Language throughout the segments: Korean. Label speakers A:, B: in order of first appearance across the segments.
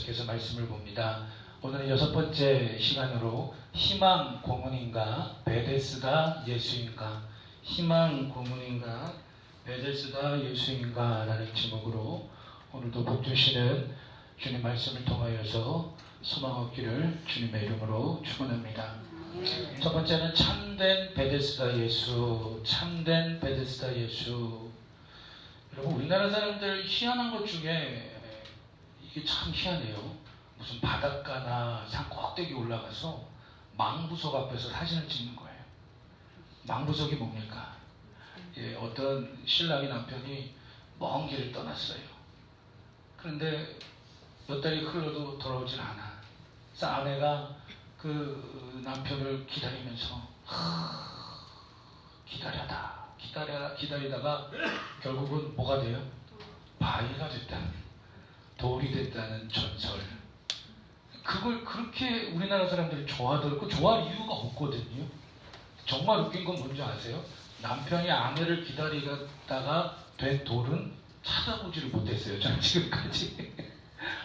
A: 계속해서 말씀을 봅니다. 오늘은 6번째 시간으로 희망 고문인가 베데스다 예수인가, 희망 고문인가 베데스다 예수인가 라는 제목으로 오늘도 복 주시는 주님 말씀을 통하여서 소망 얻기를 주님의 이름으로 축원합니다. 첫 번째는 참된 베데스다 예수, 참된 베데스다 예수. 여러분, 우리나라 사람들 희한한 것 중에 이게 참 희한해요. 무슨 바닷가나 산 꼭대기 올라가서 망부석 앞에서 사진을 찍는 거예요. 망부석이 뭡니까? 어떤 신랑이 남편이 먼 길을 떠났어요. 그런데 몇 달이 흘러도 돌아오질 않아. 그래서 아내가 그 남편을 기다리면서 기다리다가 결국은 뭐가 돼요? 바위가 됐다는, 돌이 됐다는 전설. 그걸 그렇게 우리나라 사람들이 좋아하더라고. 좋아할 이유가 없거든요. 정말 웃긴 건 뭔지 아세요? 남편이 아내를 기다리다가 된 돌은 찾아보지를 못했어요. 저는 지금까지.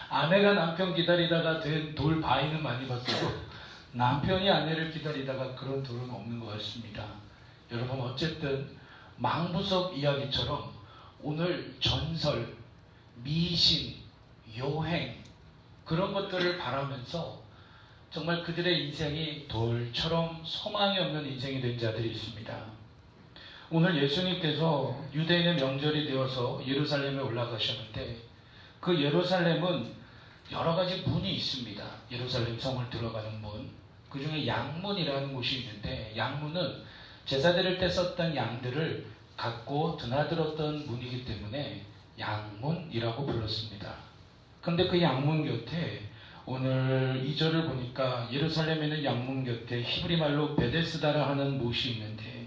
A: 아내가 남편 기다리다가 된 돌 바위는 많이 봤어도 남편이 아내를 기다리다가 그런 돌은 없는 것 같습니다. 여러분, 어쨌든 망부석 이야기처럼 오늘 전설, 미신, 요행 그런 것들을 바라면서 정말 그들의 인생이 돌처럼 소망이 없는 인생이 된 자들이 있습니다. 오늘 예수님께서 유대인의 명절이 되어서 예루살렘에 올라가셨는데 그 예루살렘은 여러 가지 문이 있습니다. 예루살렘 성을 들어가는 문, 그 중에 양문이라는 곳이 있는데, 양문은 제사 드릴 때 썼던 양들을 갖고 드나들었던 문이기 때문에 양문이라고 불렀습니다. 그런데 그 양문 곁에 오늘 2절을 보니까 예루살렘에 있는 양문 곁에 히브리 말로 베데스다라 하는 못이 있는데,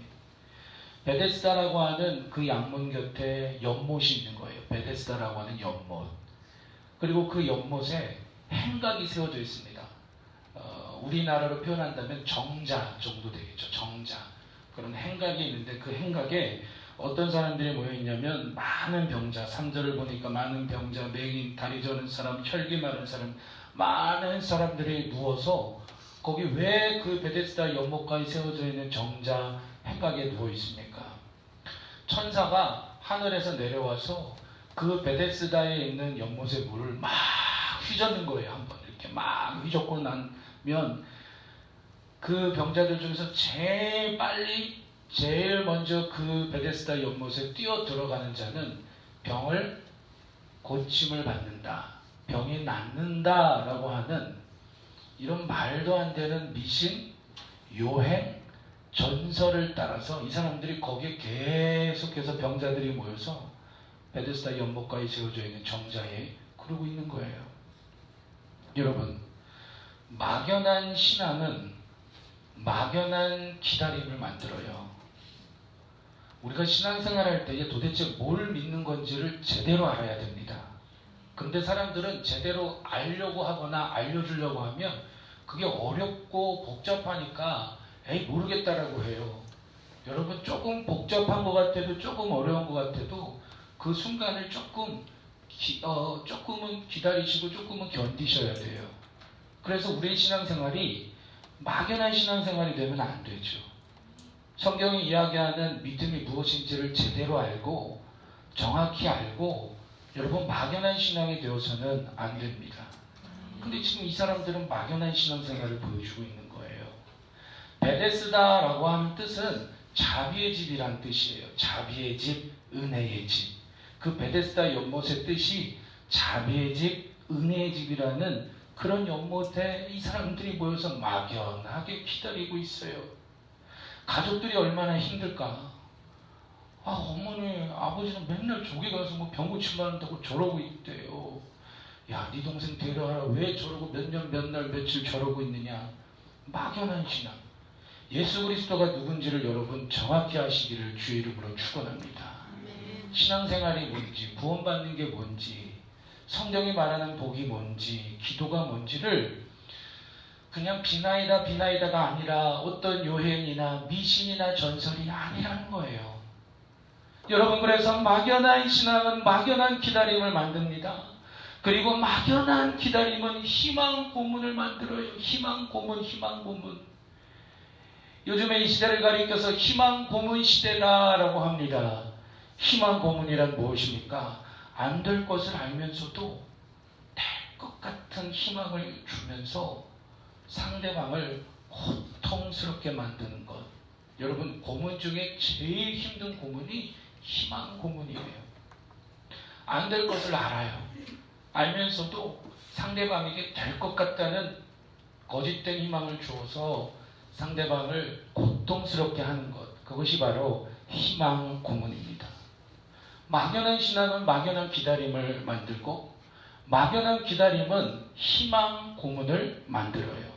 A: 베데스다라고 하는 그 양문 곁에 연못이 있는 거예요. 베데스다라고 하는 연못. 그리고 그 연못에 행각이 세워져 있습니다. 우리나라로 표현한다면 정자 정도 되겠죠. 정자. 그런 행각이 있는데 그 행각에 어떤 사람들이 모여 있냐면 많은 병자, 3절을 보니까 많은 병자, 맹인, 다리 저는 사람, 혈기 마른 사람, 많은 사람들이 누워서 거기 왜 그 베데스다 연못가에 세워져 있는 정자 행각에 누워 있습니까? 천사가 하늘에서 내려와서 그 베데스다에 있는 연못의 물을 막 휘젓는 거예요. 한번 이렇게 막 휘젓고 나면 그 병자들 중에서 제일 먼저 그 베데스다 연못에 뛰어 들어가는 자는 병을 고침을 받는다, 병이 낫는다 라고 하는 이런 말도 안 되는 미신, 요행, 전설을 따라서 이 사람들이 거기에 계속해서 병자들이 모여서 베데스다 연못가에 세워져 있는 정자에 그러고 있는 거예요. 여러분, 막연한 신앙은 막연한 기다림을 만들어요. 우리가 신앙생활 할 때 도대체 뭘 믿는 건지를 제대로 알아야 됩니다. 근데 사람들은 제대로 알려고 하거나 알려주려고 하면 그게 어렵고 복잡하니까 모르겠다라고 해요. 여러분, 조금 복잡한 것 같아도 조금 어려운 것 같아도 그 순간을 조금은 기다리시고 조금은 견디셔야 돼요. 그래서 우리의 신앙생활이 막연한 신앙생활이 되면 안 되죠. 성경이 이야기하는 믿음이 무엇인지를 제대로 알고 정확히 알고 여러분 막연한 신앙이 되어서는 안 됩니다. 근데 지금 이 사람들은 막연한 신앙생활을 보여주고 있는 거예요. 베데스다라고 하는 뜻은 자비의 집이란 뜻이에요. 자비의 집, 은혜의 집. 그 베데스다 연못의 뜻이 자비의 집, 은혜의 집이라는 그런 연못에 이 사람들이 모여서 막연하게 기다리고 있어요. 가족들이 얼마나 힘들까? 어머니, 아버지는 맨날 조기 가서 뭐 병 고침만 한다고 저러고 있대요. 야, 네 동생 데려와라. 왜 저러고 몇 년, 몇 날, 며칠 저러고 있느냐? 막연한 신앙. 예수 그리스도가 누군지를 여러분 정확히 아시기를 주의 이름으로 축원합니다. 신앙생활이 뭔지, 구원받는 게 뭔지, 성경이 말하는 복이 뭔지, 기도가 뭔지를 그냥 비나이다가 아니라 어떤 요행이나 미신이나 전설이 아니라는 거예요. 여러분, 그래서 막연한 신앙은 막연한 기다림을 만듭니다. 그리고 막연한 기다림은 희망 고문을 만들어요. 희망 고문, 희망 고문. 요즘에 이 시대를 가리켜서 희망 고문 시대다라고 합니다. 희망 고문이란 무엇입니까? 안 될 것을 알면서도 될 것 같은 희망을 주면서 상대방을 고통스럽게 만드는 것. 여러분, 고문 중에 제일 힘든 고문이 희망 고문이에요. 안 될 것을 알아요. 알면서도 상대방에게 될 것 같다는 거짓된 희망을 주어서 상대방을 고통스럽게 하는 것. 그것이 바로 희망 고문입니다. 막연한 신앙은 막연한 기다림을 만들고, 막연한 기다림은 희망 고문을 만들어요.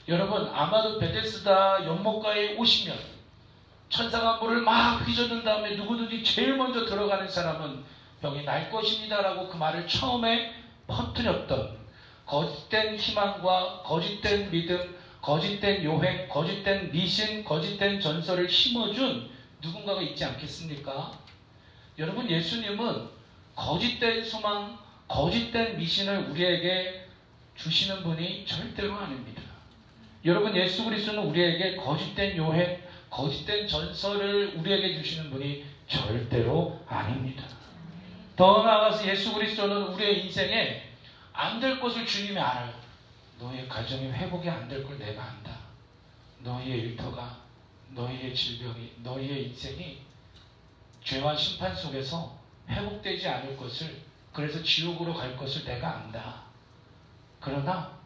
A: 여러분, 아마도 베데스다 연못가에 오시면 천사가 물을 막 휘젓는 다음에 누구든지 제일 먼저 들어가는 사람은 병이 날 것입니다 라고 그 말을 처음에 퍼뜨렸던 거짓된 희망과 거짓된 믿음, 거짓된 요행, 거짓된 미신, 거짓된 전설을 심어준 누군가가 있지 않겠습니까? 여러분, 예수님은 거짓된 소망, 거짓된 미신을 우리에게 주시는 분이 절대로 아닙니다. 여러분, 예수 그리스도는 우리에게 거짓된 요행, 거짓된 전설을 우리에게 주시는 분이 절대로 아닙니다. 더 나아가서 예수 그리스도는 우리의 인생에 안 될 것을 주님이 알아요. 너의 가정이 회복이 안 될 걸 내가 안다. 너희의 일터가, 너희의 질병이, 너희의 인생이 죄와 심판 속에서 회복되지 않을 것을, 그래서 지옥으로 갈 것을 내가 안다. 그러나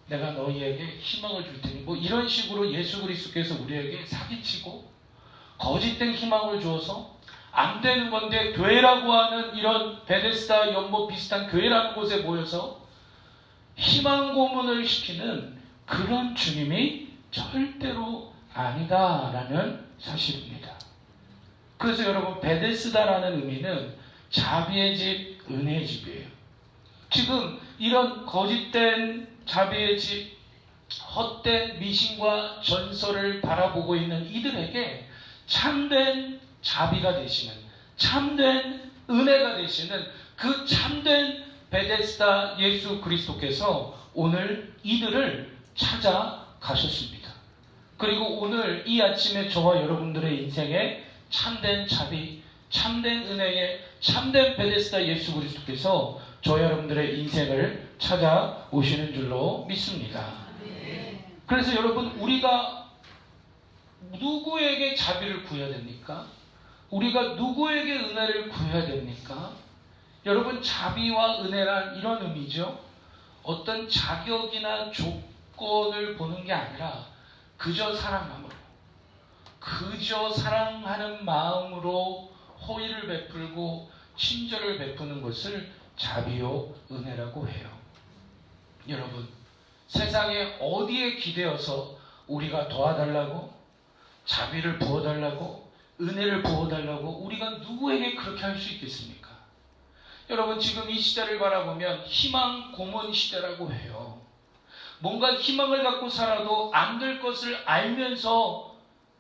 A: 내가 너희에게 희망을 줄 테니, 뭐 이런 식으로 예수 그리스도께서 우리에게 사기치고 거짓된 희망을 주어서 안 되는 건데 교회라고 하는 이런 베데스다 연못 비슷한 교회라는 곳에 모여서 희망 고문을 시키는 그런 주님이 절대로 아니다라는 사실입니다. 그래서 여러분, 베데스다라는 의미는 자비의 집, 은혜의 집이에요. 지금 이런 거짓된 자비의 집, 헛된 미신과 전설을 바라보고 있는 이들에게 참된 자비가 되시는, 참된 은혜가 되시는 그 참된 베데스다 예수 그리스도께서 오늘 이들을 찾아가셨습니다. 그리고 오늘 이 아침에 저와 여러분들의 인생에 참된 자비, 참된 은혜의 참된 베데스다 예수 그리스도께서 저와 여러분들의 인생을 찾아오시는 줄로 믿습니다. 그래서 여러분, 우리가 누구에게 자비를 구해야 됩니까? 우리가 누구에게 은혜를 구해야 됩니까? 여러분, 자비와 은혜란 이런 의미죠. 어떤 자격이나 조건을 보는 게 아니라 그저 사랑함으로, 그저 사랑하는 마음으로 호의를 베풀고 친절을 베푸는 것을 자비요 은혜라고 해요. 여러분, 세상에 어디에 기대어서 우리가 도와달라고, 자비를 부어달라고, 은혜를 부어달라고 우리가 누구에게 그렇게 할 수 있겠습니까? 여러분, 지금 이 시대를 바라보면 희망 고문 시대라고 해요. 뭔가 희망을 갖고 살아도 안 될 것을 알면서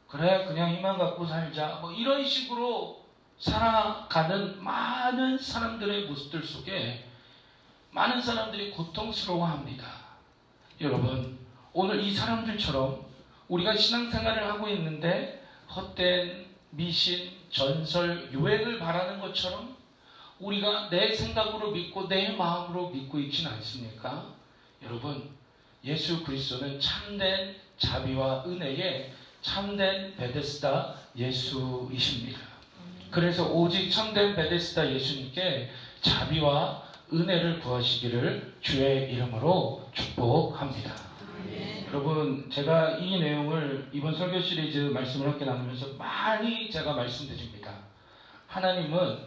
A: 그래, 그냥 희망 갖고 살자, 뭐 이런 식으로 살아가는 많은 사람들의 모습들 속에 많은 사람들이 고통스러워합니다. 여러분, 오늘 이 사람들처럼 우리가 신앙생활을 하고 있는데 헛된 미신, 전설, 유행을 바라는 것처럼 우리가 내 생각으로 믿고 내 마음으로 믿고 있지는 않습니까? 여러분, 예수 그리스도는 참된 자비와 은혜의 참된 베데스다 예수이십니다. 그래서 오직 참된 베데스다 예수님께 자비와 은혜를 구하시기를 주의 이름으로 축복합니다. 여러분, 제가 이 내용을 이번 설교 시리즈 말씀을 함께 나누면서 많이 제가 말씀드립니다. 하나님은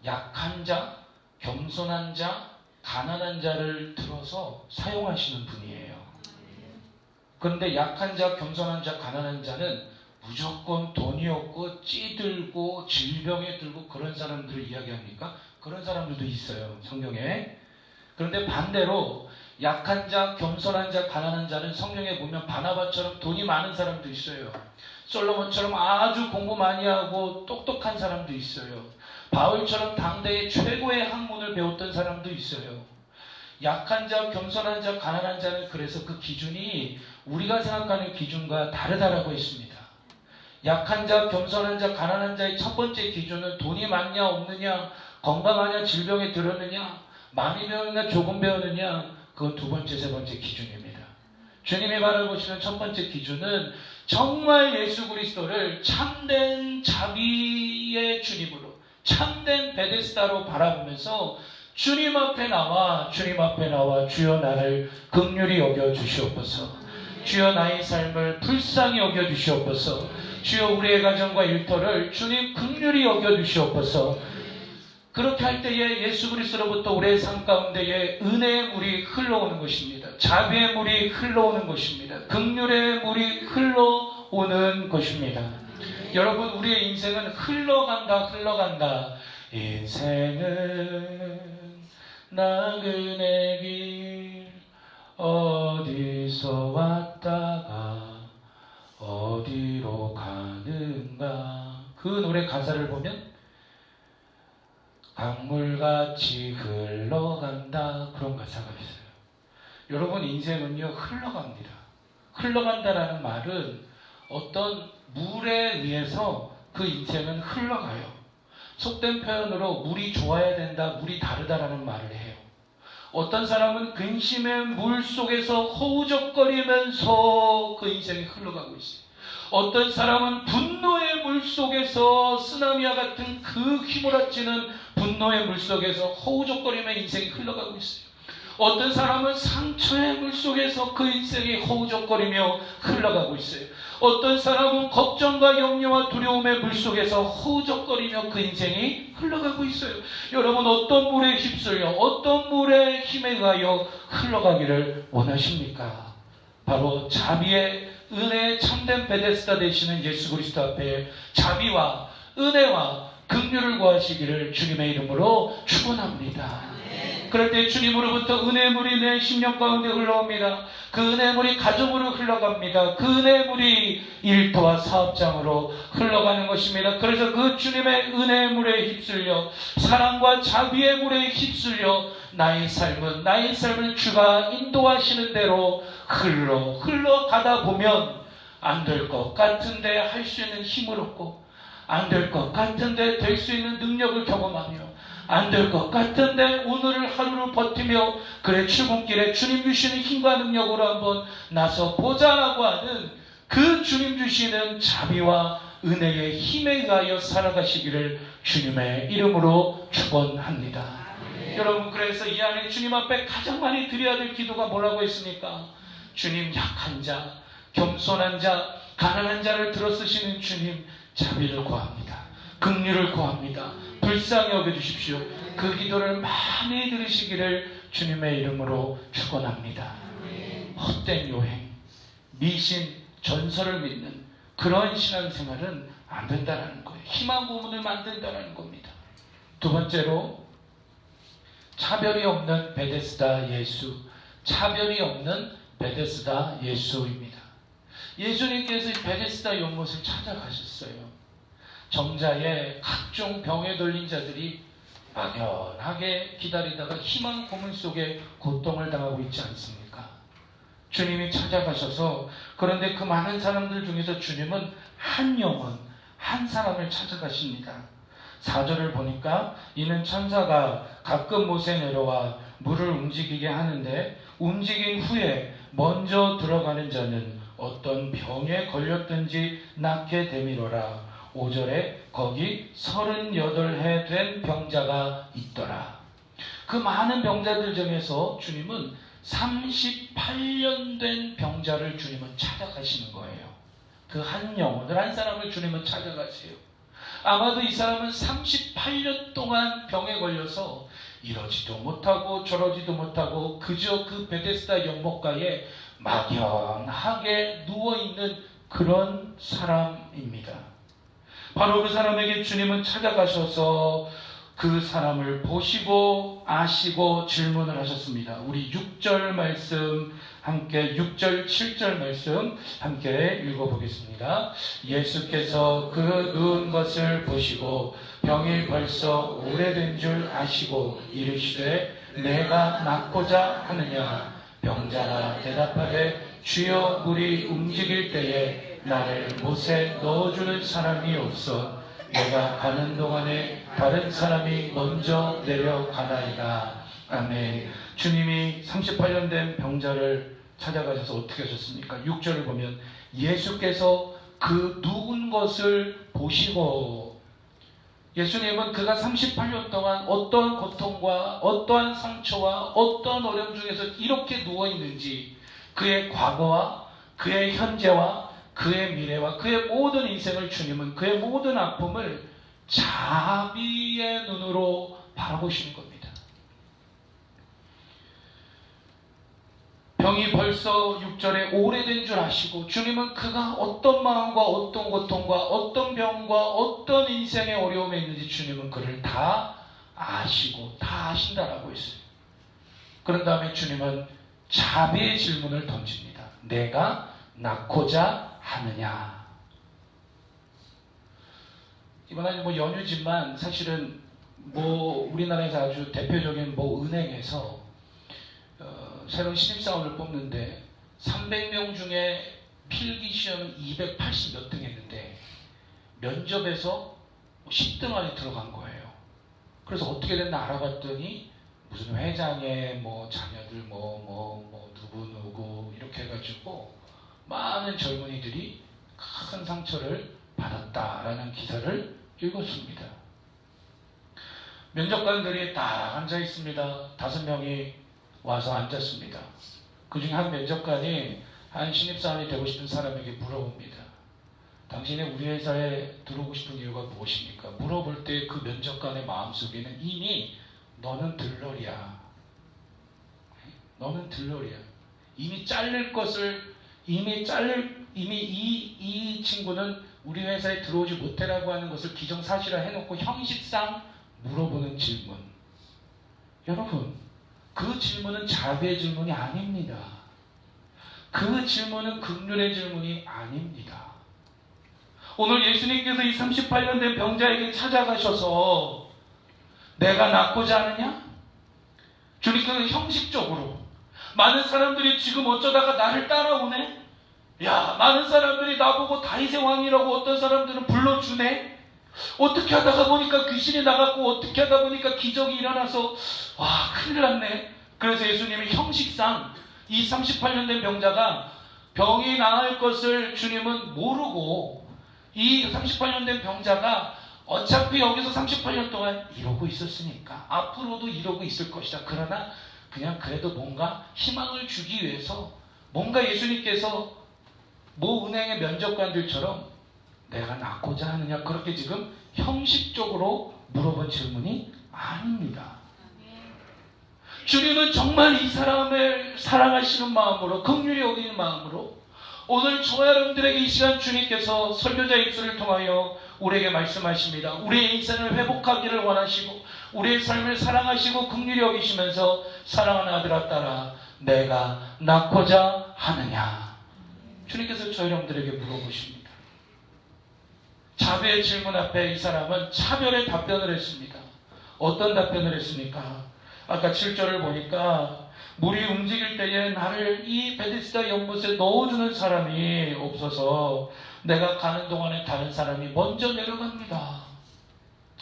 A: 약한 자, 겸손한 자, 가난한 자를 들어서 사용하시는 분이에요. 그런데 약한 자, 겸손한 자, 가난한 자는 무조건 돈이 없고 찌들고 질병에 들고 그런 사람들을 이야기합니까? 그런 사람들도 있어요, 성경에. 그런데 반대로 약한 자, 겸손한 자, 가난한 자는 성경에 보면 바나바처럼 돈이 많은 사람도 있어요. 솔로몬처럼 아주 공부 많이 하고 똑똑한 사람도 있어요. 바울처럼 당대의 최고의 학문을 배웠던 사람도 있어요. 약한 자, 겸손한 자, 가난한 자는 그래서 그 기준이 우리가 생각하는 기준과 다르다라고 했습니다. 약한 자, 겸손한 자, 가난한 자의 첫 번째 기준은 돈이 많냐 없느냐, 건강하냐 질병에 들었느냐, 많이 배웠느냐 조금 배웠느냐, 그건 두 번째, 세 번째 기준입니다. 주님이 바라보시는 첫 번째 기준은 정말 예수 그리스도를 참된 자비의 주님으로, 참된 베데스다로 바라보면서 주님 앞에 나와 주여 나를 긍휼히 여겨 주시옵소서. 주여 나의 삶을 불쌍히 여겨 주시옵소서. 주여 우리의 가정과 일터를 주님 긍휼히 여겨 주시옵소서. 그렇게 할 때에 예수 그리스도로부터 우리의 삶 가운데에 은혜의 물이 흘러오는 것입니다. 자비의 물이 흘러오는 것입니다. 긍휼의 물이 흘러오는 것입니다. 여러분, 우리의 인생은 흘러간다. 인생은 나그네 길 어디서 왔다가 어디로 가는가. 그 노래 가사를 보면 강물같이 흘러간다, 그런 가사가 있어요. 여러분, 인생은요 흘러갑니다. 흘러간다라는 말은 어떤 물에 의해서 그 인생은 흘러가요. 속된 표현으로 물이 좋아야 된다, 물이 다르다라는 말을 해요. 어떤 사람은 근심의 물 속에서 허우적거리면서 그 인생이 흘러가고 있어요. 어떤 사람은 분노의 물 속에서 쓰나미와 같은 그 휘몰아치는 분노의 물 속에서 허우적거리며 인생이 흘러가고 있어요. 어떤 사람은 상처의 물 속에서 그 인생이 허우적거리며 흘러가고 있어요. 어떤 사람은 걱정과 염려와 두려움의 물 속에서 허우적거리며 그 인생이 흘러가고 있어요. 여러분, 어떤 물에 휩쓸려, 어떤 물에 힘에 의하여 흘러가기를 원하십니까? 바로 자비의 은혜의 참된 베데스다 되시는 예수 그리스도 앞에 자비와 은혜와 긍휼을 구하시기를 주님의 이름으로 축원합니다. 그럴 때 주님으로부터 은혜의 물이 내 심령 가운데 흘러옵니다. 그 은혜의 물이 가정으로 흘러갑니다. 그 은혜의 물이 일터와 사업장으로 흘러가는 것입니다. 그래서 그 주님의 은혜의 물에 휩쓸려, 사랑과 자비의 물에 휩쓸려 나의 삶을 주가 인도하시는 대로 흘러가다 보면 안 될 것 같은데 할 수 있는 힘을 얻고, 안 될 것 같은데 될 수 있는 능력을 경험하며, 안 될 것 같은데 오늘을 하루를 버티며, 그래 출근길에 주님 주시는 힘과 능력으로 한번 나서 보자라고 하는 그 주님 주시는 자비와 은혜의 힘에 의하여 살아가시기를 주님의 이름으로 축원합니다. 여러분, 그래서 이 안에 주님 앞에 가장 많이 드려야 될 기도가 뭐라고 했습니까? 주님, 약한 자, 겸손한 자, 가난한 자를 들어쓰시는 주님, 자비를 구합니다. 긍휼을 구합니다. 불쌍히 여겨주십시오. 그 기도를 많이 들으시기를 주님의 이름으로 축원합니다. 헛된 요행, 미신, 전설을 믿는 그런 신앙생활은 안 된다는 거예요. 희망 고문을 만든다는 겁니다. 두 번째로, 차별이 없는 베데스다 예수. 차별이 없는 베데스다 예수입니다. 예수님께서 베데스다 연못을 찾아가셨어요. 정자에 각종 병에 걸린 자들이 막연하게 기다리다가 희망 고문 속에 고통을 당하고 있지 않습니까? 주님이 찾아가셔서, 그런데 그 많은 사람들 중에서 주님은 한 영혼, 한 사람을 찾아가십니다. 4절을 보니까 이는 천사가 가끔 못에 내려와 물을 움직이게 하는데, 움직인 후에 먼저 들어가는 자는 어떤 병에 걸렸든지 낫게 되미로라. 5절에 거기 38해 된 병자가 있더라. 그 많은 병자들 중에서 주님은 38년 된 병자를 주님은 찾아가시는 거예요. 그 한 영혼을, 한 사람을 주님은 찾아가세요. 아마도 이 사람은 38년 동안 병에 걸려서 이러지도 못하고 저러지도 못하고 그저 그 베데스다 연못가에 막연하게 누워있는 그런 사람입니다. 바로 그 사람에게 주님은 찾아가셔서 그 사람을 보시고 아시고 질문을 하셨습니다. 우리 6절 말씀 함께 6절, 7절 말씀 함께 읽어보겠습니다. 예수께서 그 누운 것을 보시고 병이 벌써 오래된 줄 아시고 이르시되 내가 낫고자 하느냐. 병자가 대답하되 주여 물이 움직일 때에 나를 못에 넣어주는 사람이 없어 내가 가는 동안에 다른 사람이 먼저 내려가나이다. 아멘. 주님이 38년 된 병자를 찾아가셔서 어떻게 하셨습니까? 6절을 보면 예수께서 그 누운 것을 보시고, 예수님은 그가 38년 동안 어떠한 고통과 어떠한 상처와 어떠한 어려움 중에서 이렇게 누워있는지 그의 과거와 그의 현재와 그의 미래와 그의 모든 인생을 주님은 그의 모든 아픔을 자비의 눈으로 바라보시는 겁니다. 병이 벌써 6절에 오래된 줄 아시고, 주님은 그가 어떤 마음과 어떤 고통과 어떤 병과 어떤 인생의 어려움에 있는지 주님은 그를 다 아시고 다 아신다라고 했어요. 그런 다음에 주님은 자비의 질문을 던집니다. 내가 낫고자 하느냐. 이번에 연휴지만 사실은 우리나라에서 아주 대표적인 은행에서 새로운 신입사원을 뽑는데 300명 중에 필기시험은 280 몇 등 했는데 면접에서 10등 안에 들어간 거예요. 그래서 어떻게 됐나 알아봤더니 무슨 회장의 자녀들 누구 이렇게 해가지고 많은 젊은이들이 큰 상처를 받았다라는 기사를 읽었습니다. 면접관들이 딱 앉아 있습니다. 5명이 와서 앉았습니다. 그 중에 한 면접관이 한 신입사원이 되고 싶은 사람에게 물어봅니다. 당신이 우리 회사에 들어오고 싶은 이유가 무엇입니까? 물어볼 때 그 면접관의 마음속에는 이미 너는 들러리야. 너는 들러리야. 이미 잘릴 것을 이미 이 친구는 우리 회사에 들어오지 못해라고 하는 것을 기정사실화 해놓고 형식상 물어보는 질문. 여러분, 그 질문은 자비의 질문이 아닙니다. 그 질문은 긍휼의 질문이 아닙니다. 오늘 예수님께서 이 38년 된 병자에게 찾아가셔서 내가 낫고자 하느냐? 주님께서 형식적으로 많은 사람들이 지금 어쩌다가 나를 따라오네? 야, 많은 사람들이 나보고 다윗의 왕이라고 어떤 사람들은 불러주네? 어떻게 하다가 보니까 귀신이 나갔고 어떻게 하다 보니까 기적이 일어나서 와, 큰일 났네. 그래서 예수님이 형식상 이 38년 된 병자가 병이 나을 것을 주님은 모르고 이 38년 된 병자가 어차피 여기서 38년 동안 이러고 있었으니까 앞으로도 이러고 있을 것이다. 그러나 그냥 그래도 뭔가 희망을 주기 위해서 뭔가 예수님께서 은행의 면접관들처럼 내가 낫고자 하느냐 그렇게 지금 형식적으로 물어본 질문이 아닙니다. 주님은 정말 이 사람을 사랑하시는 마음으로 긍휼히 여기는 마음으로 오늘 저와 여러분들에게 이 시간 주님께서 설교자 입술을 통하여 우리에게 말씀하십니다. 우리의 인생을 회복하기를 원하시고 우리의 삶을 사랑하시고 긍휼히 여기시면서 사랑하는 아들아 딸아 내가 낫고자 하느냐. 주님께서 저 여러분들에게 물어보십니다. 자비의 질문 앞에 이 사람은 차별의 답변을 했습니다. 어떤 답변을 했습니까? 아까 7절을 보니까 물이 움직일 때에 나를 이 베데스다 연못에 넣어주는 사람이 없어서 내가 가는 동안에 다른 사람이 먼저 내려갑니다.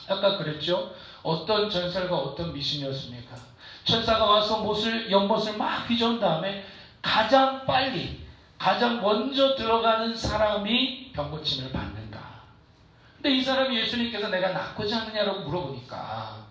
A: 아까 그랬죠? 어떤 전설과 어떤 미신이었습니까? 천사가 와서 연못을 막 휘저은 다음에 가장 빨리 가장 먼저 들어가는 사람이 병고침을 받는다. 근데 이 사람이 예수님께서 내가 낫고자 하느냐라고 물어보니까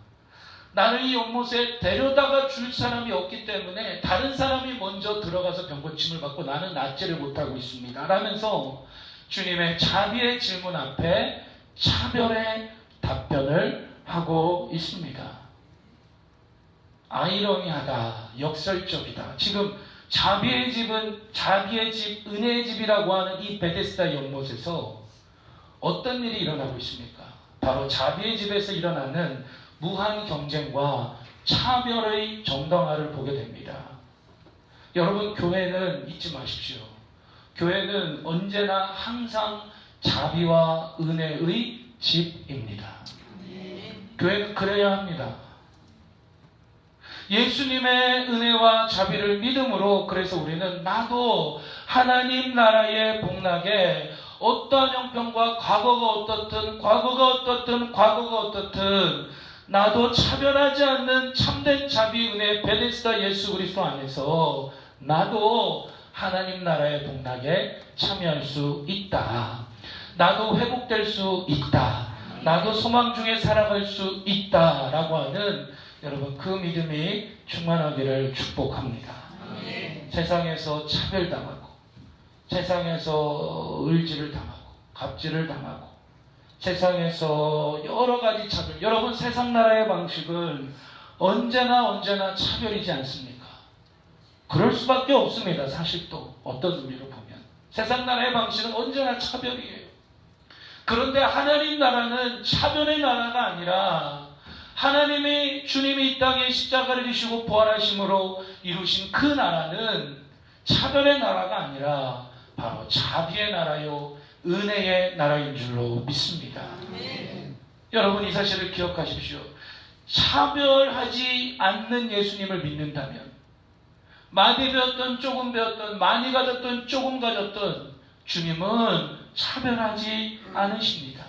A: 나를 이 연못에 데려다가 줄 사람이 없기 때문에 다른 사람이 먼저 들어가서 병고침을 받고 나는 낫지를 못하고 있습니다. 라면서 주님의 자비의 질문 앞에 차별의 답변을 하고 있습니다. 아이러니하다. 역설적이다. 지금 자비의 집은 자비의 집, 은혜의 집이라고 하는 이 베데스다 연못에서 어떤 일이 일어나고 있습니까? 바로 자비의 집에서 일어나는 무한 경쟁과 차별의 정당화를 보게 됩니다. 여러분, 교회는 잊지 마십시오. 교회는 언제나 항상 자비와 은혜의 집입니다. 교회는 그래야 합니다. 예수님의 은혜와 자비를 믿음으로, 그래서 우리는 나도 하나님 나라의 복락에 어떠한 형편과 과거가 어떻든 나도 차별하지 않는 참된 자비 은혜 베데스다 예수 그리스도 안에서 나도 하나님 나라의 복락에 참여할 수 있다. 나도 회복될 수 있다. 나도 소망 중에 살아갈 수 있다. 라고 하는 여러분, 그 믿음이 충만하기를 축복합니다. 세상에서 차별당하고, 세상에서 을지를 당하고, 갑질을 당하고, 세상에서 여러 가지 차별. 여러분, 세상 나라의 방식은 언제나 차별이지 않습니까? 그럴 수밖에 없습니다. 사실 또 어떤 의미로 보면 세상 나라의 방식은 언제나 차별이에요. 그런데 하나님 나라는 차별의 나라가 아니라 하나님이, 주님이 이 땅에 십자가를 지시고 부활하심으로 이루신 그 나라는 차별의 나라가 아니라 바로 자비의 나라요 은혜의 나라인 줄로 믿습니다. 여러분, 이 사실을 기억하십시오. 차별하지 않는 예수님을 믿는다면, 많이 배웠던 조금 배웠던, 많이 가졌던 조금 가졌던 주님은 차별하지 않으십니다.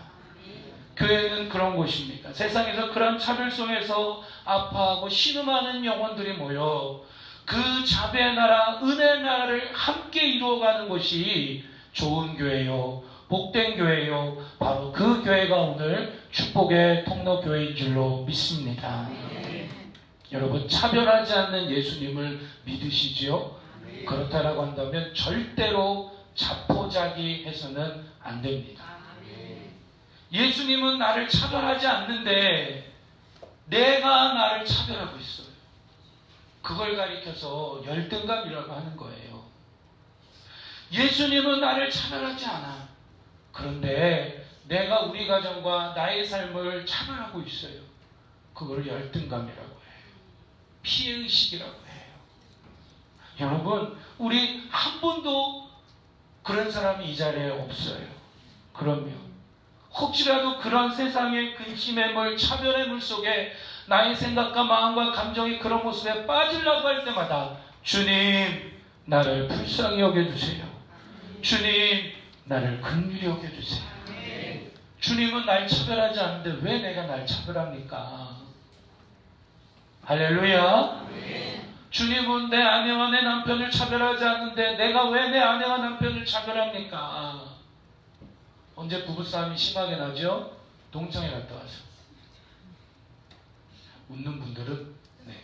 A: 교회는 그런 곳입니다. 세상에서 그런 차별성에서 아파하고 신음하는 영혼들이 모여 그 자비의 나라, 은혜의 나라를 함께 이루어가는 것이 좋은 교회요, 복된 교회요, 바로 그 교회가 오늘 축복의 통로교회인 줄로 믿습니다. 여러분, 차별하지 않는 예수님을 믿으시지요? 그렇다라고 한다면 절대로 자포자기해서는 안 됩니다. 예수님은 나를 차별하지 않는데 내가 나를 차별하고 있어요. 그걸 가리켜서 열등감이라고 하는 거예요. 예수님은 나를 차별하지 않아. 그런데 내가 우리 가정과 나의 삶을 차별하고 있어요. 그걸 열등감이라고 해요. 피해의식이라고 해요. 여러분, 우리 한 분도 그런 사람이 이 자리에 없어요. 그러면 혹시라도 그런 세상의 근심의 물, 차별의 물 속에 나의 생각과 마음과 감정이 그런 모습에 빠지려고 할 때마다 주님, 나를 불쌍히 여겨주세요. 주님, 나를 긍휼히 여겨주세요. 주님은 날 차별하지 않는데 왜 내가 날 차별합니까? 할렐루야. 주님은 내 아내와 내 남편을 차별하지 않는데 내가 왜 내 아내와 남편을 차별합니까? 언제 부부싸움이 심하게 나죠? 동창회 갔다 와서. 웃는 분들은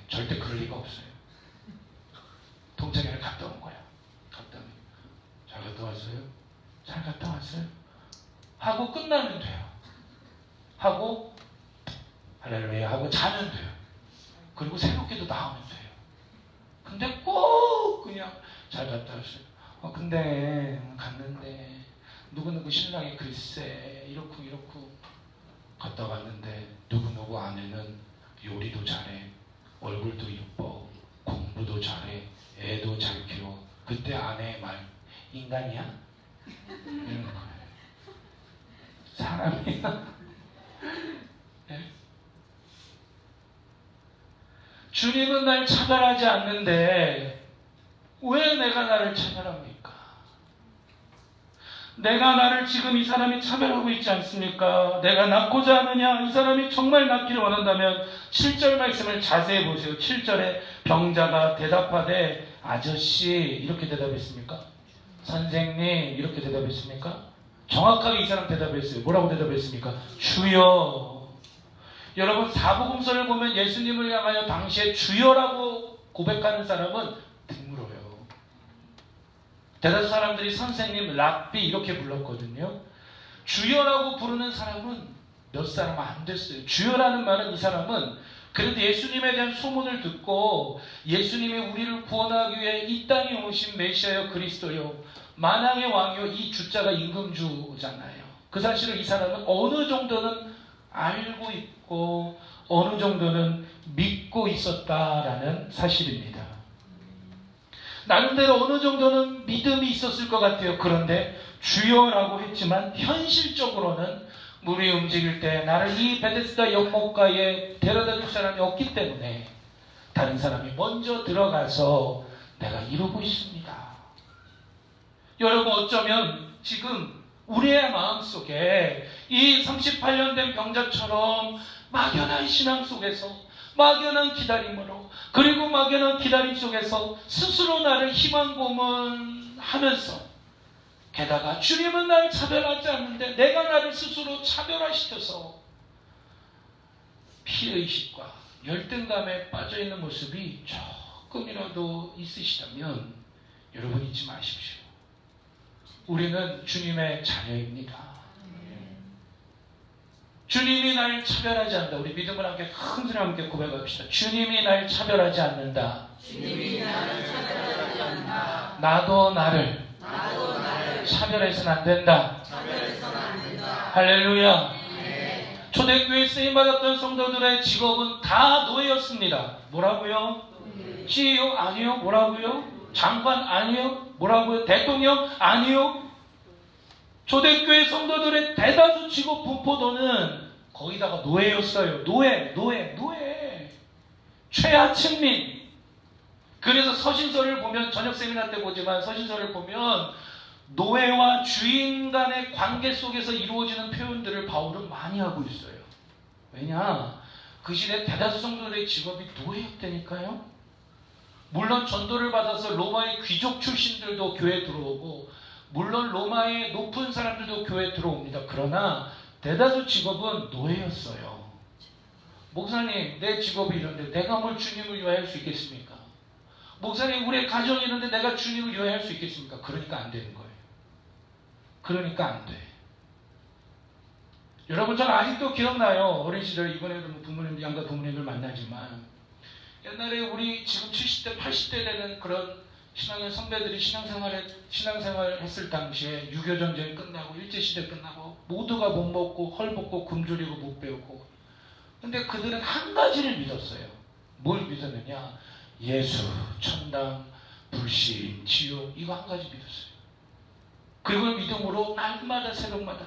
A: 절대 그럴 리가 없어요. 동창회를 갔다 온 거야. 갔다 오면 잘 갔다 왔어요? 잘 갔다 왔어요? 하고 끝나면 돼요. 하고 할렐루야 하고 자면 돼요. 그리고 새벽에도 나오면 돼요. 근데 꼭 그냥 잘 갔다 왔어요. 근데 갔는데 누구누구 신랑이 글쎄 이렇고 갔다 왔는데 누구누구 아내는 요리도 잘해, 얼굴도 이뻐, 공부도 잘해, 애도 잘 키워. 그때 아내의 말, 인간이야? 이런 거예요. 사람이야? 네? 주님은 날 차별하지 않는데 왜 내가 나를 차별합니까? 내가 나를 지금 이 사람이 차별하고 있지 않습니까? 내가 낳고자 하느냐? 이 사람이 정말 낳기를 원한다면 7절 말씀을 자세히 보세요. 7절에 병자가 대답하되 아저씨 이렇게 대답했습니까? 선생님 이렇게 대답했습니까? 정확하게 이 사람 대답했어요. 뭐라고 대답했습니까? 주여. 여러분, 사복음서를 보면 예수님을 향하여 당시에 주여라고 고백하는 사람은 드물어요. 대다수 사람들이 선생님, 랍비 이렇게 불렀거든요. 주여라고 부르는 사람은 몇 사람 안 됐어요. 주여라는 말은 이 사람은 그래도 예수님에 대한 소문을 듣고 예수님이 우리를 구원하기 위해 이 땅에 오신 메시아여 그리스도요 만왕의 왕이요, 이 주자가 임금주잖아요. 그 사실을 이 사람은 어느 정도는 알고 있고 어느 정도는 믿고 있었다라는 사실입니다. 나름대로 어느 정도는 믿음이 있었을 것 같아요. 그런데 주여라고 했지만 현실적으로는 물이 움직일 때 나를 이 베데스다 연못가에 데려다 줄 사람이 없기 때문에 다른 사람이 먼저 들어가서 내가 이루고 있습니다. 여러분, 어쩌면 지금 우리의 마음속에 이 38년 된 병자처럼 막연한 신앙 속에서, 막연한 기다림으로, 그리고 막연한 기다림 속에서 스스로 나를 희망 고문하면서, 게다가 주님은 나를 차별하지 않는데 내가 나를 스스로 차별화시켜서 피의식과 열등감에 빠져있는 모습이 조금이라도 있으시다면 여러분, 잊지 마십시오. 우리는 주님의 자녀입니다. 주님이 날 차별하지 않는다. 우리 믿음을 함께 큰 소리와 함께 고백합시다. 주님이 날 차별하지 않는다.
B: 주님이 나를 차별하지 않는다.
A: 나도 나를 차별해서는 안 된다. 할렐루야. 초대교회 쓰임받았던 성도들의 직업은 다 노예였습니다. 뭐라고요? CEO? 아니요. 뭐라고요? 장관? 아니요. 뭐라고요? 대통령? 아니요. 초대교회 성도들의 대다수 직업 분포도는 거기다가 노예였어요. 노예. 최하층민. 그래서 서신서를 보면, 저녁 세미나 때 보지만 서신서를 보면 노예와 주인 간의 관계 속에서 이루어지는 표현들을 바울은 많이 하고 있어요. 왜냐? 그 시대 대다수 성도들의 직업이 노예였다니까요. 물론 전도를 받아서 로마의 귀족 출신들도 교회에 들어오고, 물론 로마의 높은 사람들도 교회에 들어옵니다. 그러나 대다수 직업은 노예였어요. 목사님, 내 직업이 이런데 내가 뭘 주님을 위하여 할 수 있겠습니까? 목사님, 우리의 가정이 이런데 내가 주님을 위하여 할 수 있겠습니까? 그러니까 안 되는 거예요. 그러니까 안 돼. 여러분, 저는 아직도 기억나요. 어린 시절, 이번에도 부모님, 양가 부모님을 만나지만, 옛날에 우리 지금 70대, 80대 되는 그런 신앙의 선배들이 신앙생활 했을 당시에 6.25 전쟁이 끝나고 일제시대 끝나고 모두가 못 먹고 헐벗고 굶주리고 못 배우고, 근데 그들은 한 가지를 믿었어요. 뭘 믿었느냐? 예수, 천당, 불신, 지옥, 이거 한 가지 믿었어요. 그리고 믿음으로 날마다 새벽마다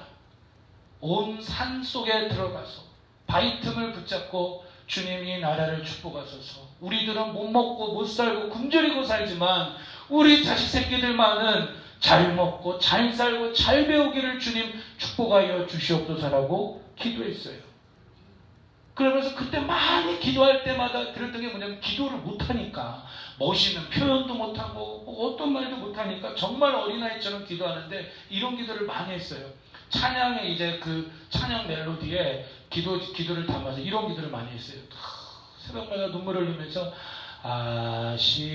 A: 온 산 속에 들어가서 바위 틈을 붙잡고 주님이 나라를 축복하소서. 우리들은 못 먹고 못 살고 굶주리고 살지만 우리 자식 새끼들만은 잘 먹고 잘 살고 잘 배우기를 주님 축복하여 주시옵소서라고 기도했어요. 그러면서 그때 많이 기도할 때마다 들었던 게 뭐냐면, 기도를 못하니까, 멋있는 표현도 못하고 어떤 말도 못하니까 정말 어린아이처럼 기도하는데 이런 기도를 많이 했어요. 찬양에 이제 그 찬양 멜로디에 기도를 담아서 이런 기도를 많이 했어요. 새벽마다 눈물을 흘리면서 아시지요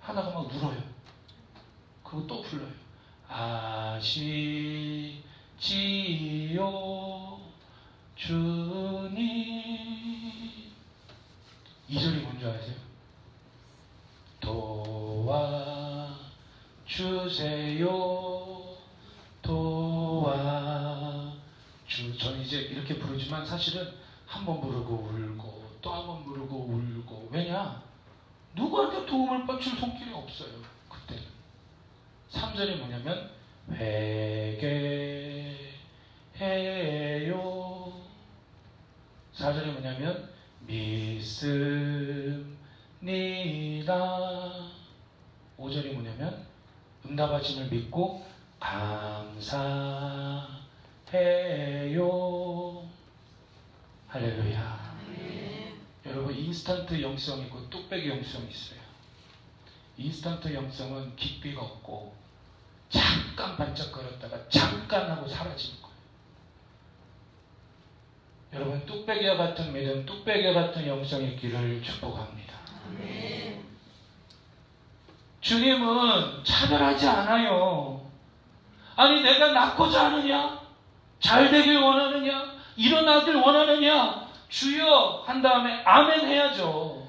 A: 하다가 막 울어요. 그리고 또 불러요. 아시지요 주님. 2절이 뭔지 아세요? 도와주세요. 저는 이제 이렇게 부르지만 사실은 한 번 부르고 울고 또 한 번 부르고 울고. 왜냐? 누구한테 도움을 받칠 손길이 없어요. 그때는. 3절이 뭐냐면 회개해요. 4절이 뭐냐면 믿습니다. 5절이 뭐냐면 응답하심을 믿고 감사해요. 할렐루야. 여러분, 인스턴트 영성이 있고 뚝배기 영성이 있어요. 인스턴트 영성은 깊이가 없고 잠깐 반짝거렸다가 잠깐 하고 사라지는 거예요. 여러분, 뚝배기와 같은 믿음, 뚝배기와 같은 영성이 있기를 축복합니다. 아멘. 주님은 차별하지 않아요. 아니, 내가 낳고자 하느냐? 잘 되길 원하느냐? 이런 아들 원하느냐? 주여 한 다음에 아멘 해야죠.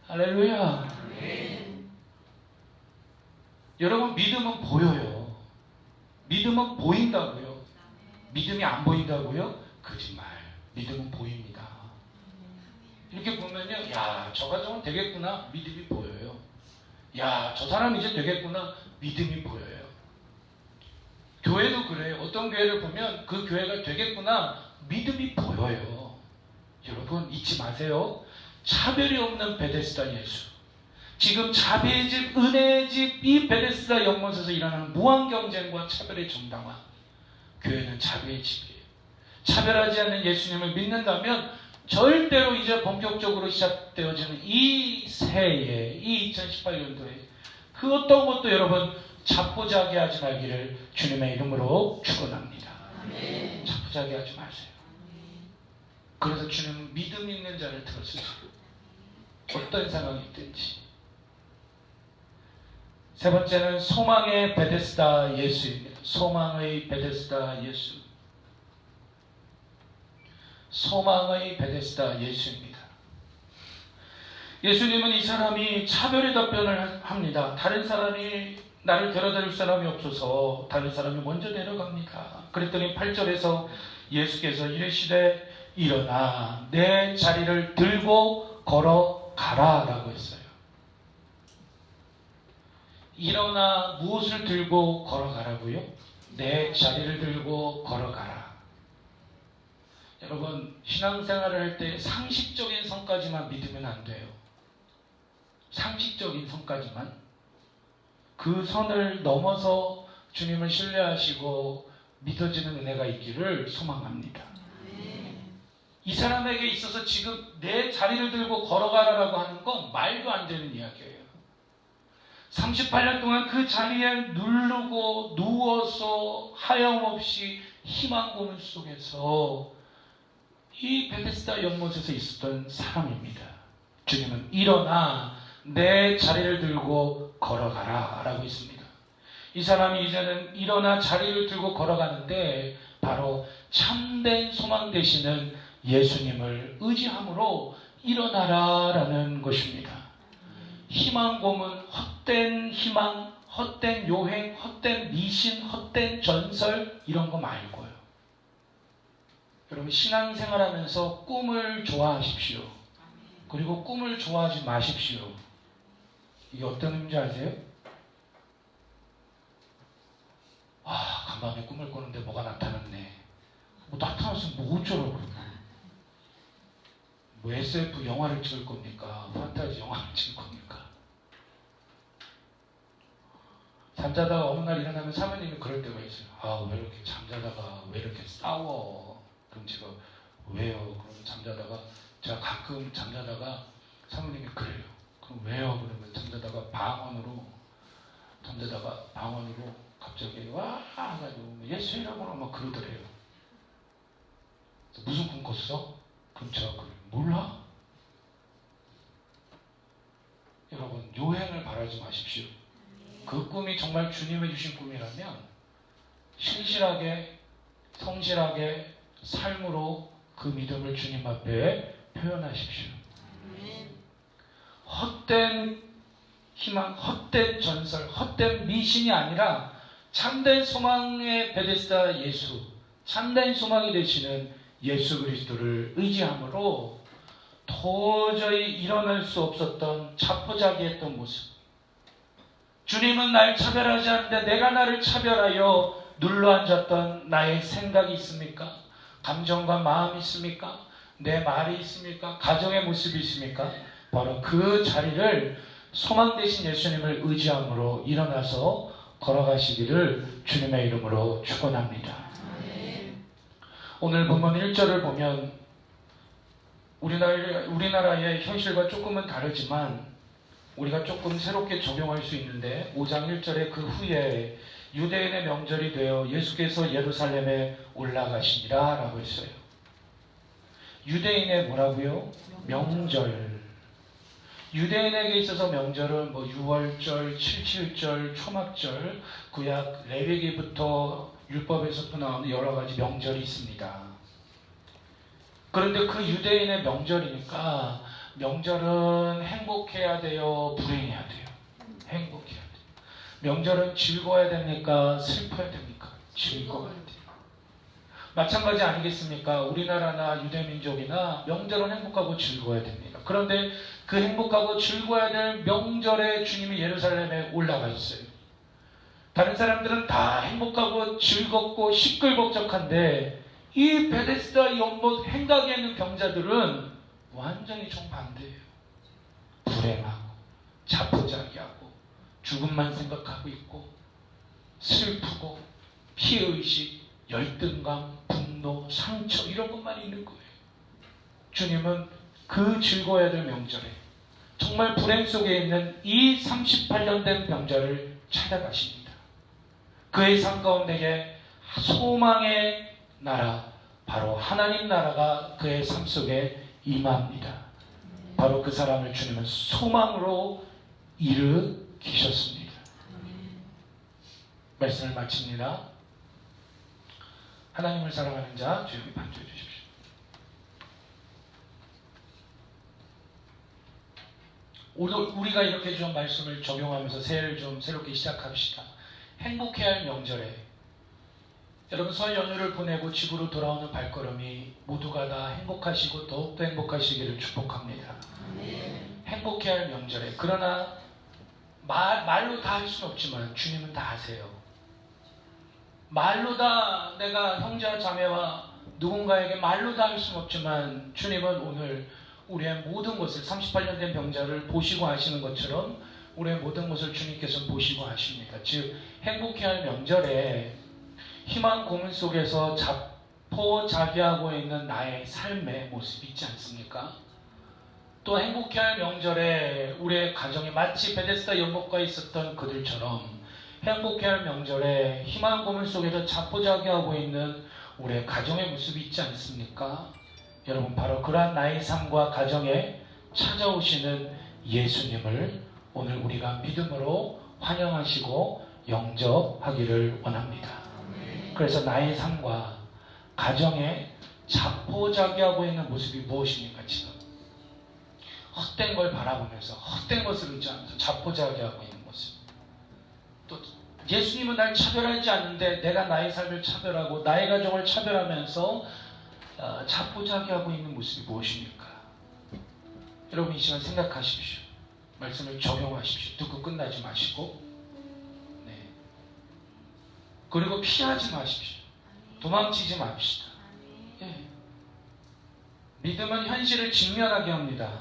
A: 할렐루야. 아멘. 여러분, 믿음은 보여요. 믿음은 보인다고요. 믿음이 안 보인다고요? 거짓말. 믿음은 보입니다. 이렇게 보면요, 야, 저 가정은 되겠구나. 믿음이 보여요. 야, 저 사람 이제 되겠구나. 믿음이 보여요. 교회도 그래요. 어떤 교회를 보면 그 교회가 되겠구나. 믿음이 보여요. 여러분, 잊지 마세요. 차별이 없는 베데스다 예수. 지금 자비의 집, 은혜의 집, 이 베데스다 연못에서 일어나는 무한 경쟁과 차별의 정당화. 교회는 자비의 집이에요. 차별하지 않는 예수님을 믿는다면 절대로 이제 본격적으로 시작되어지는 이 새해, 이 2018년도에 그 어떤 것도 여러분 자포자기하지 말기를 주님의 이름으로 축원합니다. 자포자기하지 마세요. 그래서 주님은 믿음 있는 자를 들어주세요. 어떤 상황이 있든지. 세 번째는 소망의 베데스다 예수입니다. 소망의 베데스다 예수. 소망의 베데스다 예수입니다. 예수님은 이 사람이 차별의 답변을 합니다. 다른 사람이 나를 데려다 줄 사람이 없어서 다른 사람이 먼저 데려갑니다. 그랬더니 8절에서 예수께서 이르시되 일어나 내 자리를 들고 걸어가라 라고 했어요. 일어나 무엇을 들고 걸어가라고요? 내 자리를 들고 걸어가라. 여러분, 신앙생활을 할 때 상식적인 선까지만 믿으면 안 돼요. 상식적인 선까지만. 그 선을 넘어서 주님을 신뢰하시고 믿어지는 은혜가 있기를 소망합니다. 이 사람에게 있어서 지금 내 자리를 들고 걸어가라라고 하는 건 말도 안 되는 이야기예요. 38년 동안 그 자리에 누르고 누워서 하염없이 희망 고문 속에서 이 베데스다 연못에서 있었던 사람입니다. 주님은 일어나 내 자리를 들고 걸어가라 라고 했습니다. 이 사람이 이제는 일어나 자리를 들고 걸어가는데 바로 참된 소망 되시는 예수님을 의지함으로 일어나라 라는 것입니다. 희망 고문, 헛된 희망, 헛된 요행, 헛된 미신, 헛된 전설 이런 거 말고요. 여러분, 신앙생활하면서 꿈을 좋아하십시오. 그리고 꿈을 좋아하지 마십시오. 이게 어떤 의미인지 아세요? 아, 간밤에 꿈을 꾸는데 뭐가 나타났네. 뭐 나타났으면 뭐 어쩌라고. 뭐 SF 영화를 찍을 겁니까? 판타지 영화를 찍을 겁니까? 잠자다가 어느 날 일어나면 사모님이 그럴 때가 있어요. 아, 왜 이렇게 잠자다가 왜 이렇게 싸워? 그럼 제가 왜요? 그러면 잠자다가 제가 가끔 잠자다가 사모님이 그래요. 그럼 왜요? 그러면 잠자다가 방언으로 갑자기 와 해가지고 예수라고 막 그러더래요. 무슨 꿈 꿨어? 그럼 제가 그래요. 몰라? 여러분, 요행을 바라지 마십시오. 그 꿈이 정말 주님이 주신 꿈이라면 신실하게 성실하게 삶으로 그 믿음을 주님 앞에 표현하십시오. 헛된 희망, 헛된 전설, 헛된 미신이 아니라 참된 소망의 베데스다 예수, 참된 소망이 되시는 예수 그리스도를 의지함으로 도저히 일어날 수 없었던 자포자기했던 모습. 주님은 날 차별하지 않는데 내가 나를 차별하여 눌러앉았던 나의 생각이 있습니까? 감정과 마음이 있습니까? 내 말이 있습니까? 가정의 모습이 있습니까? 바로 그 자리를 소망 되신 예수님을 의지함으로 일어나서 걸어가시기를 주님의 이름으로 축원합니다. 오늘 본문 1절을 보면 우리나라의 현실과 조금은 다르지만 우리가 조금 새롭게 적용할 수 있는데 5장 1절에 그 후에 유대인의 명절이 되어 예수께서 예루살렘에 올라가시니라 라고 했어요. 유대인의 뭐라고요? 명절. 유대인에게 있어서 명절은 뭐 6월절, 77절, 초막절, 구약 레위기부터 율법에서부터 나오는 여러 가지 명절이 있습니다. 그런데 그 유대인의 명절이니까 명절은 행복해야 돼요? 불행해야 돼요? 행복해야 돼요. 명절은 즐거워야 됩니까? 슬퍼야 됩니까? 즐거워야 돼요. 마찬가지 아니겠습니까? 우리나라나 유대민족이나 명절은 행복하고 즐거워야 됩니다. 그런데 그 행복하고 즐거워야 될 명절에 주님이 예루살렘에 올라가셨어요. 다른 사람들은 다 행복하고 즐겁고 시끌벅적한데 이 베데스다 연못 행각에 있는 병자들은 완전히 정반대예요. 불행하고 자포자기하고 죽음만 생각하고 있고 슬프고 피해의식, 열등감, 분노, 상처 이런 것만 있는 거예요. 주님은 그 즐거워야 될 명절에 정말 불행 속에 있는 이 38년 된 병자를 찾아가십니다. 그의 삶 가운데에 소망의 나라, 바로 하나님 나라가 그의 삶 속에 임합니다. 바로 그 사람을 주님은 소망으로 일으키셨습니다. 말씀을 마칩니다. 하나님을 사랑하는 자 조용히 반주해 주십시오. 오늘 우리가 이렇게 좀 말씀을 적용하면서 새해를 좀 새롭게 시작합시다. 행복해야 할 명절에 여러분 설 연휴를 보내고 집으로 돌아오는 발걸음이 모두가 다 행복하시고 더욱더 행복하시기를 축복합니다. 행복해야 할 명절에 그러나 말로 다 할 수는 없지만 주님은 다 아세요. 말로 다 내가 형제와 자매와 누군가에게 말로 다 할 수는 없지만 주님은 오늘 우리의 모든 것을 38년 된 병자를 보시고 하시는 것처럼 우리의 모든 것을 주님께서 보시고 하십니다. 즉 행복해야 할 명절에 희망 고문 속에서 자포자기하고 있는 나의 삶의 모습이 있지 않습니까? 또 행복해야 할 명절에 우리의 가정이 마치 베데스다 연못가에 있었던 그들처럼 행복해야 할 명절에 희망 고문 속에서 자포자기하고 있는 우리의 가정의 모습이 있지 않습니까? 여러분 바로 그러한 나의 삶과 가정에 찾아오시는 예수님을 오늘 우리가 믿음으로 환영하시고 영접하기를 원합니다. 그래서 나의 삶과 가정에 자포자기하고 있는 모습이 무엇입니까? 지금 헛된 걸 바라보면서 헛된 것을 의지하면서 자포자기하고 있는 모습. 또 예수님은 날 차별하지 않는데 내가 나의 삶을 차별하고 나의 가정을 차별하면서 자포자기하고 있는 모습이 무엇입니까? 여러분 이 시간 생각하십시오. 말씀을 적용하십시오. 듣고 끝나지 마시고 그리고 피하지 마십시오. 도망치지 맙시다. 믿음은 현실을 직면하게 합니다.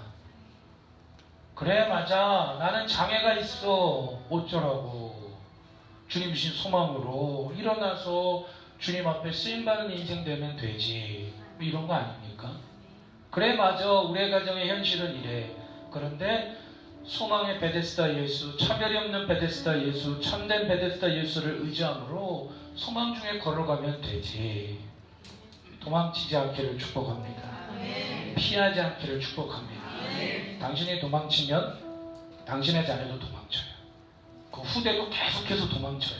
A: 그래 맞아 나는 장애가 있어 어쩌라고 주님 주신 소망으로 일어나서 주님 앞에 쓰임받는 인생 되면 되지 이런 거 아닙니까? 그래 맞아 우리의 가정의 현실은 이래. 그런데 소망의 베데스다 예수, 차별이 없는 베데스다 예수, 참된 베데스다 예수를 의지함으로 소망 중에 걸어가면 되지. 도망치지 않기를 축복합니다. 피하지 않기를 축복합니다. 당신이 도망치면 당신의 자녀도 도망쳐요. 그 후대도 계속해서 도망쳐요.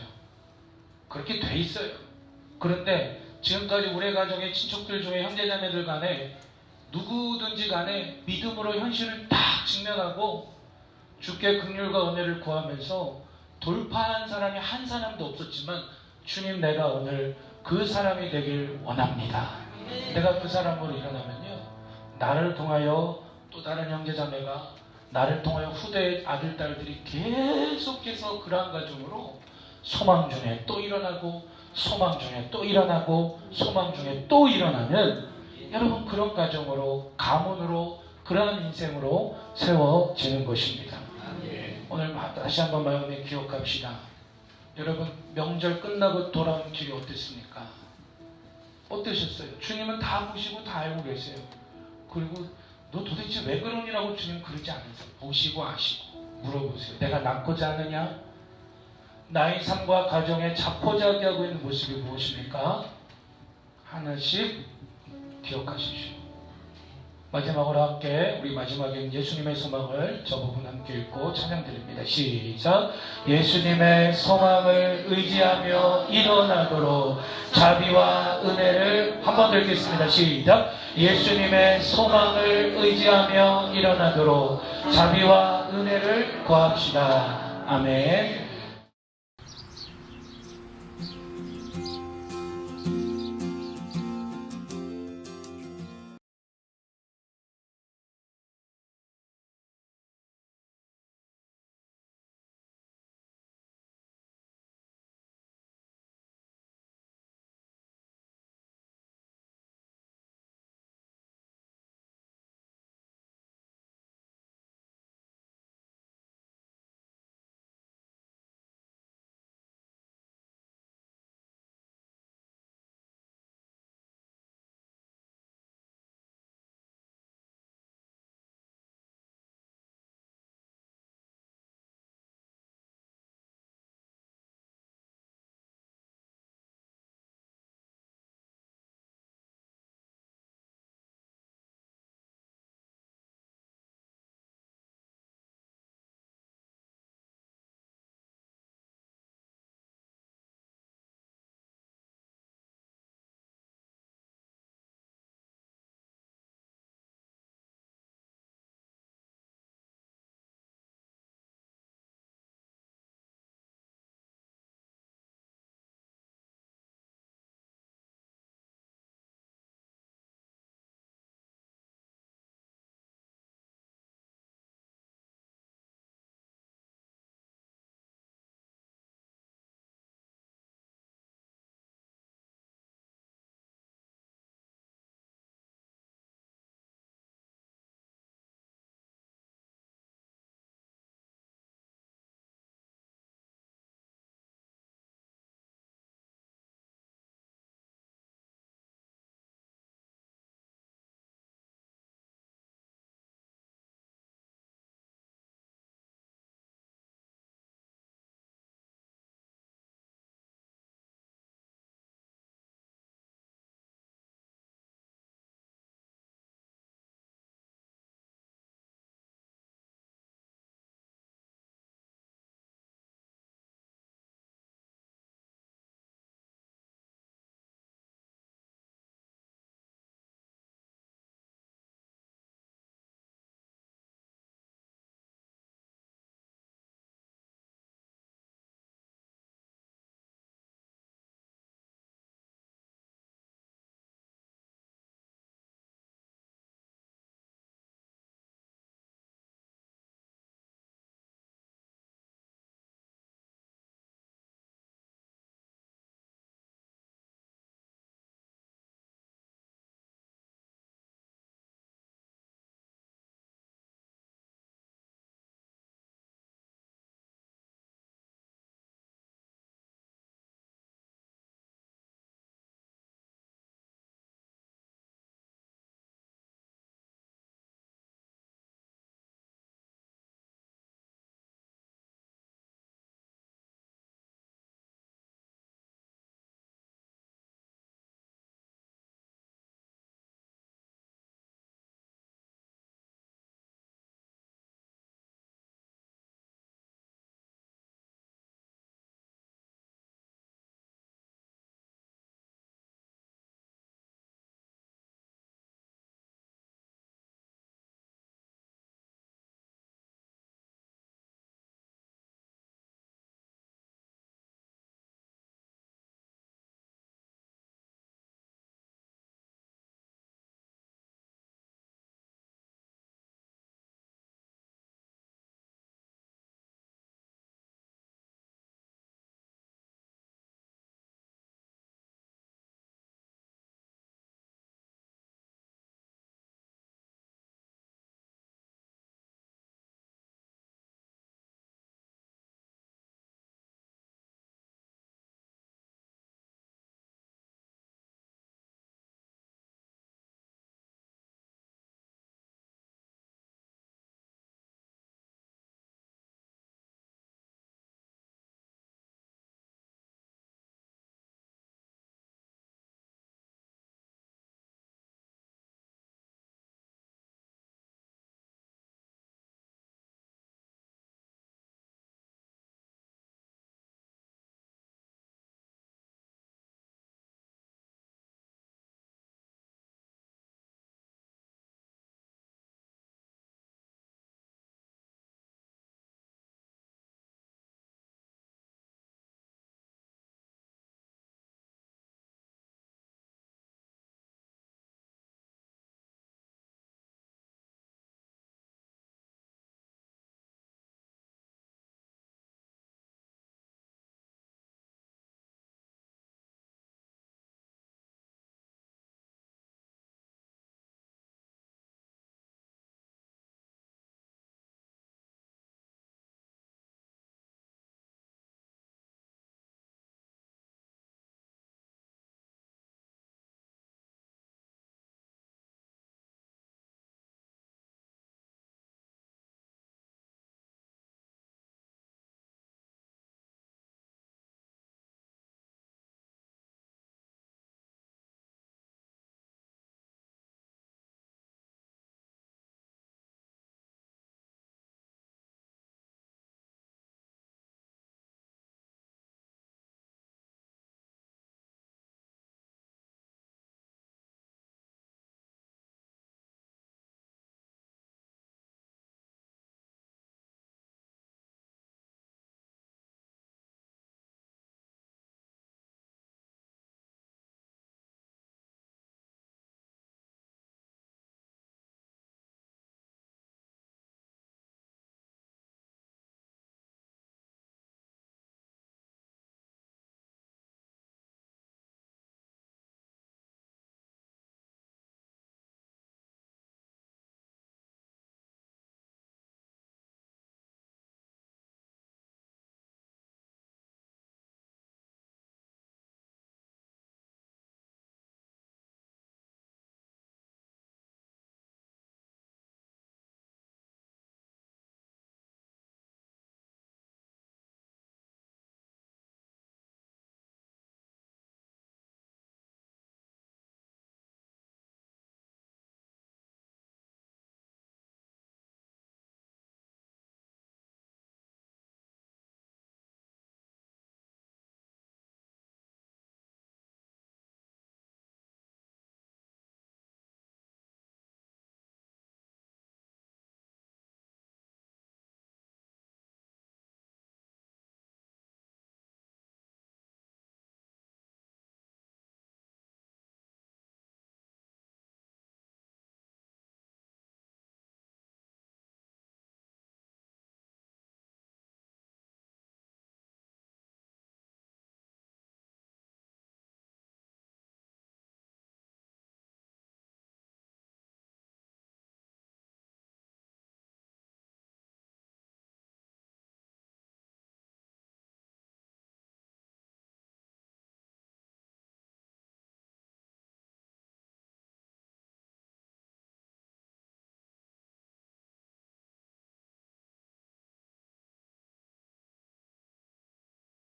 A: 그렇게 돼 있어요. 그런데 지금까지 우리 가정의 친척들 중에 형제자매들 간에 누구든지 간에 믿음으로 현실을 딱 직면하고 주께 긍휼과 은혜를 구하면서 돌파한 사람이 한 사람도 없었지만 주님 내가 오늘 그 사람이 되길 원합니다. 내가 그 사람으로 일어나면요 나를 통하여 또 다른 형제자매가 나를 통하여 후대의 아들 딸들이 계속해서 그러한 가정으로 소망 중에 또 일어나고 소망 중에 또 일어나고 소망 중에 또 일어나면 여러분 그런 가정으로 가문으로 그러한 인생으로 세워지는 것입니다. 오늘 다시 한번 마음에 기억합시다. 여러분 명절 끝나고 돌아온 길이 어땠습니까? 어떠셨어요? 주님은 다 보시고 다 알고 계세요. 그리고 너 도대체 왜 그러니라고 주님 그러지 않으세요. 보시고 아시고 물어보세요. 내가 낳고자 하느냐? 나의 삶과 가정에 자포자기하고 있는 모습이 무엇입니까? 하나씩 기억하십시오. 마지막으로 함께 우리 마지막엔 예수님의 소망을 저 부분 함께 읽고 찬양 드립니다. 시작. 예수님의 소망을 의지하며 일어나도록 자비와 은혜를 한 번 더 읽겠습니다. 시작. 예수님의 소망을 의지하며 일어나도록 자비와 은혜를 구합시다. 아멘.